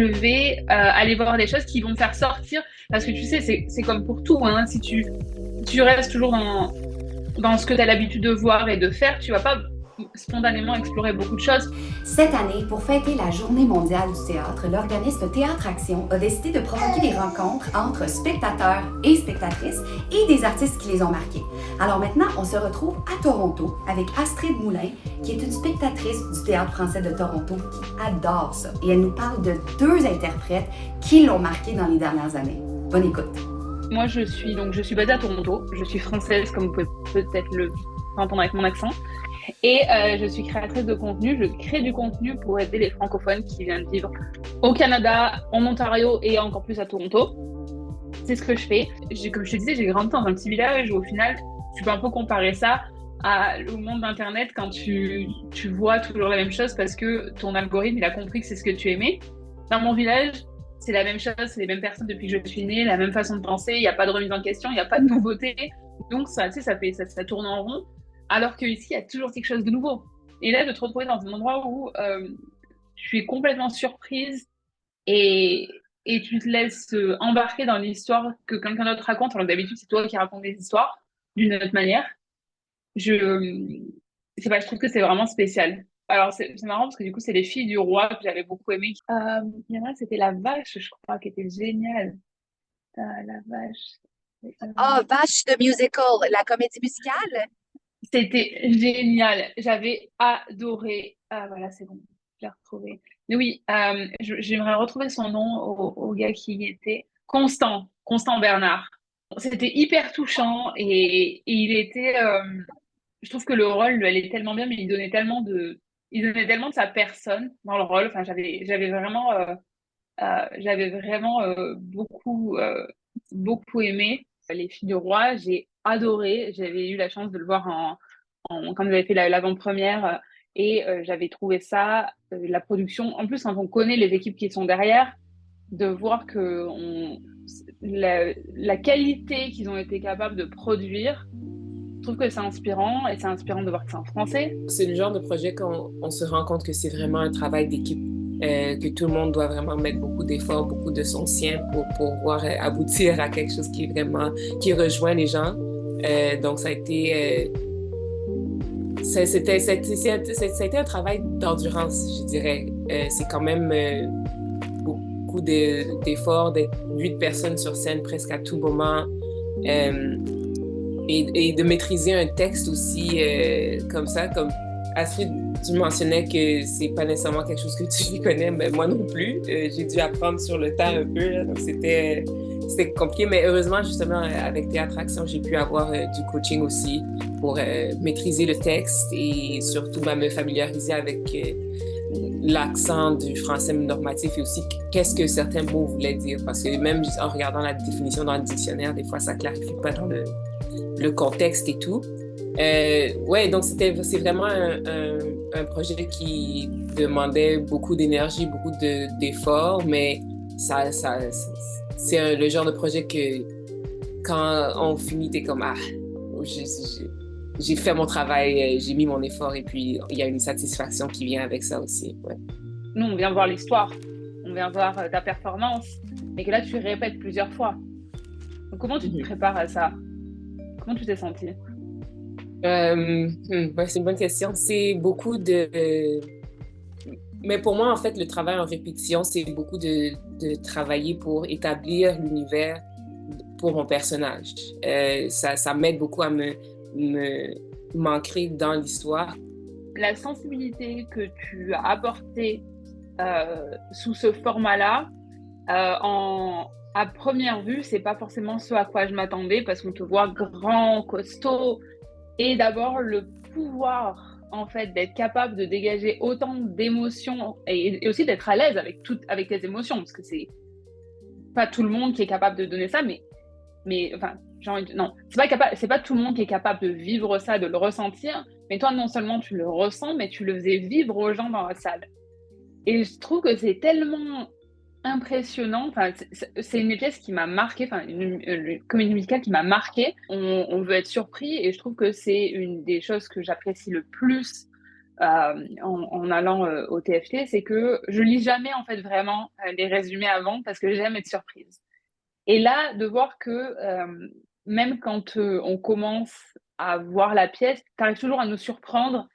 je vais aller voir des choses qui vont me faire sortir. Parce que tu sais, c'est comme pour tout, hein. Si tu restes toujours dans ce que tu as l'habitude de voir et de faire, tu vas pas spontanément explorer beaucoup de choses. Cette année, pour fêter la Journée mondiale du théâtre, l'organisme Théâtre Action a décidé de provoquer des rencontres entre spectateurs et spectatrices et des artistes qui les ont marqués. Alors maintenant, on se retrouve à Toronto avec Astrid Moulin, qui est une spectatrice du Théâtre français de Toronto qui adore ça. Et elle nous parle de 2 interprètes qui l'ont marqué dans les dernières années. Bonne écoute. Moi, je suis basée à Toronto. Je suis française, comme vous pouvez peut-être le entendre avec mon accent. Et je suis créatrice de contenu. Je crée du contenu pour aider les francophones qui viennent vivre au Canada, en Ontario et encore plus à Toronto. C'est ce que je fais. Comme je te disais, j'ai grandi dans un petit village où au final, tu peux un peu comparer ça au monde d'Internet quand tu vois toujours la même chose parce que ton algorithme, il a compris que c'est ce que tu aimais. Dans mon village, c'est la même chose, c'est les mêmes personnes depuis que je suis née, la même façon de penser, il n'y a pas de remise en question, il n'y a pas de nouveauté. Donc ça, tu sais, ça tourne en rond. Alors qu'ici, il y a toujours quelque chose de nouveau. Et là, de te retrouver dans un endroit où tu es complètement surprise et, et tu te laisses embarquer dans l'histoire que quelqu'un d'autre raconte. Alors d'habitude, c'est toi qui racontes des histoires d'une autre manière. Je, je sais pas, je trouve que c'est vraiment spécial. Alors c'est marrant parce que du coup, c'est Les Filles du Roi que j'avais beaucoup aimé. Il y en a, c'était La Vache, je crois, qui était géniale. La Vache. Ah, Vache de musical, la comédie musicale. C'était génial. J'avais adoré. Ah, voilà, c'est bon. Je l'ai retrouvé. Mais oui, j'aimerais retrouver son nom au gars qui y était. Constant Bernard. C'était hyper touchant et il était. Je trouve que le rôle, elle est tellement bien, mais il donnait tellement de sa personne dans le rôle. Enfin, j'avais vraiment beaucoup aimé. Les Filles du Roi, j'ai adoré. J'avais eu la chance de le voir quand vous avez fait l'avant-première et j'avais trouvé ça, la production. En plus, quand on connaît les équipes qui sont derrière, de voir que la qualité qu'ils ont été capables de produire, je trouve que c'est inspirant et c'est inspirant de voir que c'est en français. C'est le genre de projet qu'on on se rend compte que c'est vraiment un travail d'équipe, que tout le monde doit vraiment mettre beaucoup d'efforts, beaucoup de son sien pour pouvoir aboutir à quelque chose qui est vraiment, qui rejoint les gens. Donc ça a été, ça a été un travail d'endurance, je dirais. C'est quand même beaucoup d'efforts, d'être 8 personnes sur scène presque à tout moment. Et de maîtriser un texte aussi comme ça, comme Astrid, tu mentionnais que c'est pas nécessairement quelque chose que tu connais, mais moi non plus. J'ai dû apprendre sur le tas un peu, là, donc c'était compliqué, mais heureusement, justement, avec Théâtre Action, j'ai pu avoir du coaching aussi pour maîtriser le texte et surtout me familiariser avec l'accent du français normatif et aussi qu'est-ce que certains mots voulaient dire, parce que même en regardant la définition dans le dictionnaire, des fois, ça clarifie pas dans le contexte et tout. Ouais, donc c'est vraiment un projet qui demandait beaucoup d'énergie, beaucoup d'efforts, mais c'est le genre de projet que quand on finit, t'es comme j'ai fait mon travail, j'ai mis mon effort et puis il y a une satisfaction qui vient avec ça aussi. Ouais. Nous, on vient voir l'histoire, on vient voir ta performance, mais que là, tu répètes plusieurs fois. Donc, comment tu te prépares à ça? Comment tu t'es sentie? C'est une bonne question. C'est beaucoup Mais pour moi, en fait, le travail en répétition, c'est beaucoup de travailler pour établir l'univers pour mon personnage. Ça m'aide beaucoup à m'ancrer dans l'histoire. La sensibilité que tu as apportée sous ce format-là, à première vue, c'est pas forcément ce à quoi je m'attendais parce qu'on te voit grand, costaud, et d'abord le pouvoir en fait d'être capable de dégager autant d'émotions et aussi d'être à l'aise avec tes émotions parce que c'est pas tout le monde qui est capable de donner ça, mais enfin non, c'est pas tout le monde qui est capable de vivre ça, de le ressentir, mais toi non seulement tu le ressens, mais tu le faisais vivre aux gens dans la salle. Et je trouve que c'est tellement impressionnant. Enfin, c'est une pièce qui m'a marqué, enfin une comédie musicale qui m'a marqué. On veut être surpris et je trouve que c'est une des choses que j'apprécie le plus en allant au TFT, c'est que je lis jamais en fait vraiment les résumés avant parce que j'aime être surprise. Et là, de voir que même quand on commence à voir la pièce, tu arrives toujours à nous surprendre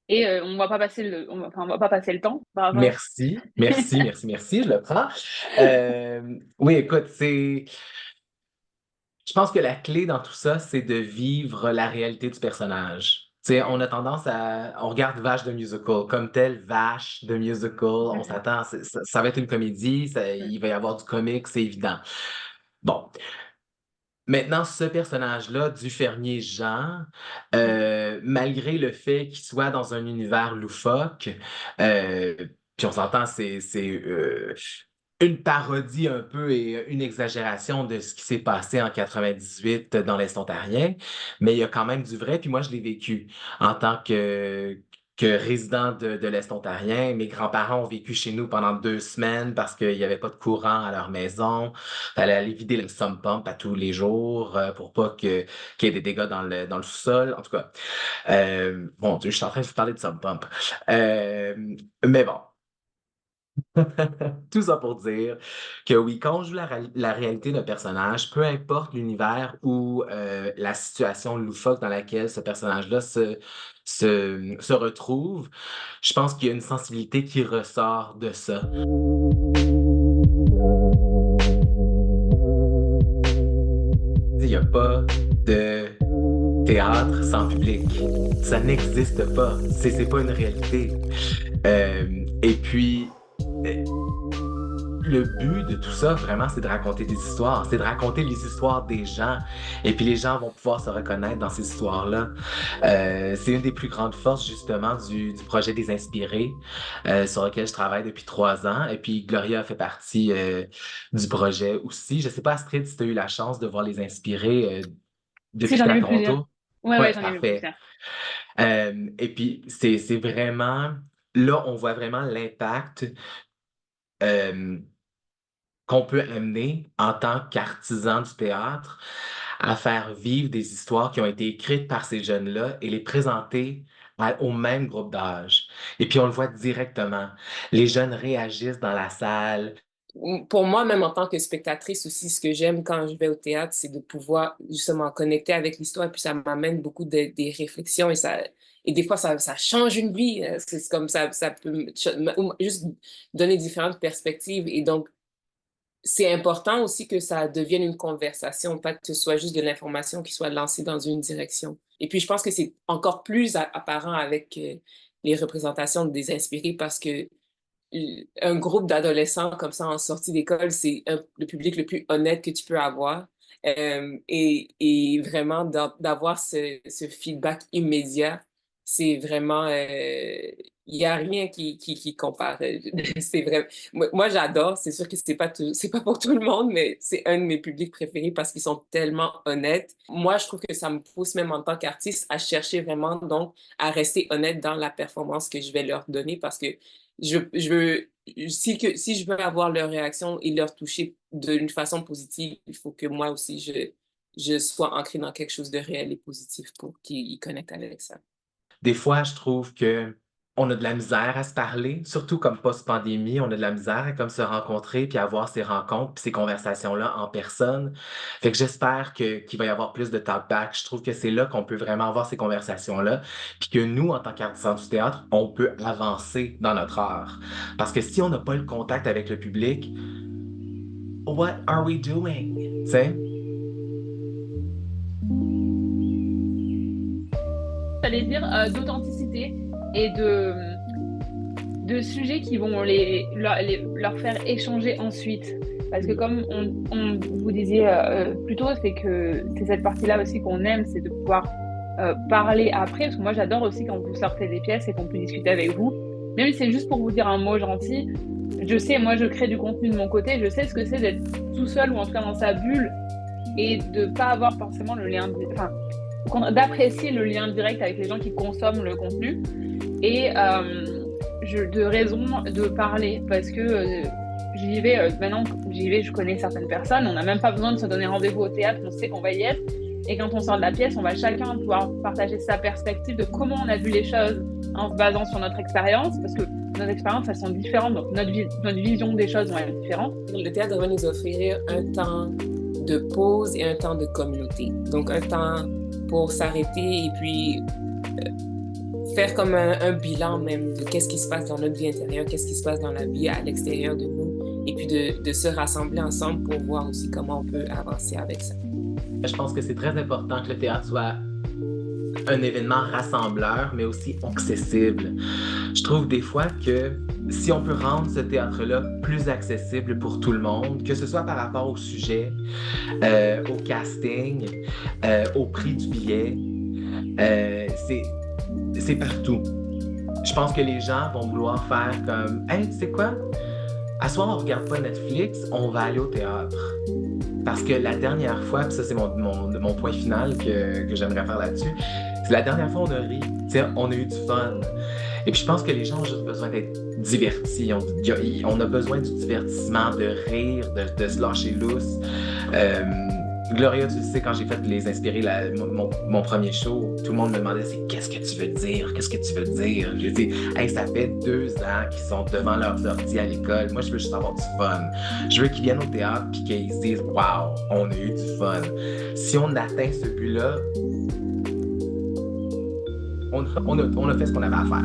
et on va pas passer on va pas passer le temps par rapport. Merci, merci, merci, merci, je le prends. Oui, écoute, je pense que la clé dans tout ça, c'est de vivre la réalité du personnage. Tu sais, on a tendance on regarde Vache de musical, comme tel, Vache de musical, on s'attend, ça va être une comédie, il va y avoir du comique, c'est évident. Bon. Maintenant, ce personnage-là, du fermier Jean, malgré le fait qu'il soit dans un univers loufoque, puis on s'entend, c'est une parodie un peu et une exagération de ce qui s'est passé en 98 dans l'Est ontarien, mais il y a quand même du vrai, puis moi, je l'ai vécu en tant que résident de l'Est ontarien. Mes grands-parents ont vécu chez nous pendant 2 semaines parce qu'il n'y avait pas de courant à leur maison. Fallait aller vider le sump pump à tous les jours pour pas qu'il y ait des dégâts dans le sous-sol. En tout cas, bon Dieu, je suis en train de vous parler de sump pump. Mais bon. Tout ça pour dire que oui, quand on joue la réalité d'un personnage, peu importe l'univers ou la situation loufoque dans laquelle ce personnage-là se retrouve, je pense qu'il y a une sensibilité qui ressort de ça. Il n'y a pas de théâtre sans public. Ça n'existe pas. C'est pas une réalité. Et puis, le but de tout ça, vraiment, c'est de raconter des histoires. C'est de raconter les histoires des gens. Et puis, les gens vont pouvoir se reconnaître dans ces histoires-là. C'est une des plus grandes forces, justement, du projet des Inspirés, sur lequel je travaille depuis 3 ans. Et puis, Gloria a fait partie du projet aussi. Je sais pas, Astrid, si tu as eu la chance de voir les Inspirés depuis Si, j'en ai à vu Toronto. plusieurs. Ouais, j'en ai vu parfait. plusieurs. Et puis, c'est vraiment... Là, on voit vraiment l'impact qu'on peut amener en tant qu'artisan du théâtre à faire vivre des histoires qui ont été écrites par ces jeunes-là et les présenter au même groupe d'âge. Et puis on le voit directement. Les jeunes réagissent dans la salle. Pour moi, même en tant que spectatrice aussi, ce que j'aime quand je vais au théâtre, c'est de pouvoir justement connecter avec l'histoire. Et puis ça m'amène beaucoup des réflexions et des fois, ça change une vie. C'est comme ça peut juste donner différentes perspectives. Et donc, c'est important aussi que ça devienne une conversation, pas que ce soit juste de l'information qui soit lancée dans une direction. Et puis, je pense que c'est encore plus apparent avec les représentations des Inspirés parce que un groupe d'adolescents comme ça en sortie d'école, c'est le public le plus honnête que tu peux avoir. Et vraiment, d'avoir ce feedback immédiat, c'est vraiment... Il n'y a rien qui compare. C'est vrai. Moi, j'adore. C'est sûr que c'est pas pour tout le monde, mais c'est un de mes publics préférés parce qu'ils sont tellement honnêtes. Moi, je trouve que ça me pousse même en tant qu'artiste à chercher vraiment, donc, à rester honnête dans la performance que je vais leur donner parce que je veux, si je veux avoir leur réaction et leur toucher d'une façon positive, il faut que moi aussi, je sois ancrée dans quelque chose de réel et positif pour qu'ils connectent avec ça. Des fois, je trouve que on a de la misère à se parler, surtout comme post-pandémie, on a de la misère à comme se rencontrer puis avoir ces rencontres puis ces conversations-là en personne. Fait que j'espère qu'il va y avoir plus de talk-back. Je trouve que c'est là qu'on peut vraiment avoir ces conversations-là puis que nous, en tant qu'artisans du théâtre, on peut avancer dans notre art. Parce que si on n'a pas le contact avec le public, what are we doing? Tu sais? J'allais dire d'authenticité et de sujets qui vont leur faire échanger ensuite. Parce que comme on vous disait plus tôt, c'est que c'est cette partie-là aussi qu'on aime, c'est de pouvoir parler après. Parce que moi, j'adore aussi quand vous sortez des pièces et qu'on peut discuter avec vous. Même si c'est juste pour vous dire un mot gentil, je sais, moi, je crée du contenu de mon côté, je sais ce que c'est d'être tout seul ou en tout cas dans sa bulle et de pas avoir forcément le lien... d'apprécier le lien direct avec les gens qui consomment le contenu et de raison de parler parce que j'y vais, maintenant j'y vais, je connais certaines personnes, on n'a même pas besoin de se donner rendez-vous au théâtre, on sait qu'on va y être et quand on sort de la pièce, on va chacun pouvoir partager sa perspective de comment on a vu les choses en se basant sur notre expérience, parce que nos expériences, elles sont différentes, donc notre vision des choses va être différente. Le théâtre va nous offrir un temps de pause et un temps de communauté. Donc, un temps pour s'arrêter et puis faire comme un bilan même de qu'est-ce qui se passe dans notre vie intérieure, qu'est-ce qui se passe dans la vie à l'extérieur de nous, et puis de se rassembler ensemble pour voir aussi comment on peut avancer avec ça. Je pense que c'est très important que le théâtre soit un événement rassembleur, mais aussi accessible. Je trouve des fois que si on peut rendre ce théâtre-là plus accessible pour tout le monde, que ce soit par rapport au sujet, au casting, au prix du billet, c'est partout. Je pense que les gens vont vouloir faire comme « Hey, tu sais quoi? À soir, on regarde pas Netflix, on va aller au théâtre. » Parce que la dernière fois, puis ça c'est mon point final que j'aimerais faire là-dessus, c'est la dernière fois on a ri, on a eu du fun. Et puis je pense que les gens ont juste besoin d'être divertis. On a besoin du divertissement, de rire, de se lâcher lousse. Gloria, tu le sais, quand j'ai fait les inspirer mon premier show, tout le monde me demandait qu'est-ce que tu veux dire? Qu'est-ce que tu veux dire? J'ai dit, hey, ça fait 2 ans qu'ils sont devant leurs ordi à l'école. Moi, je veux juste avoir du fun. Je veux qu'ils viennent au théâtre et qu'ils se disent, waouh, on a eu du fun. Si on atteint ce but-là, on a fait ce qu'on avait à faire.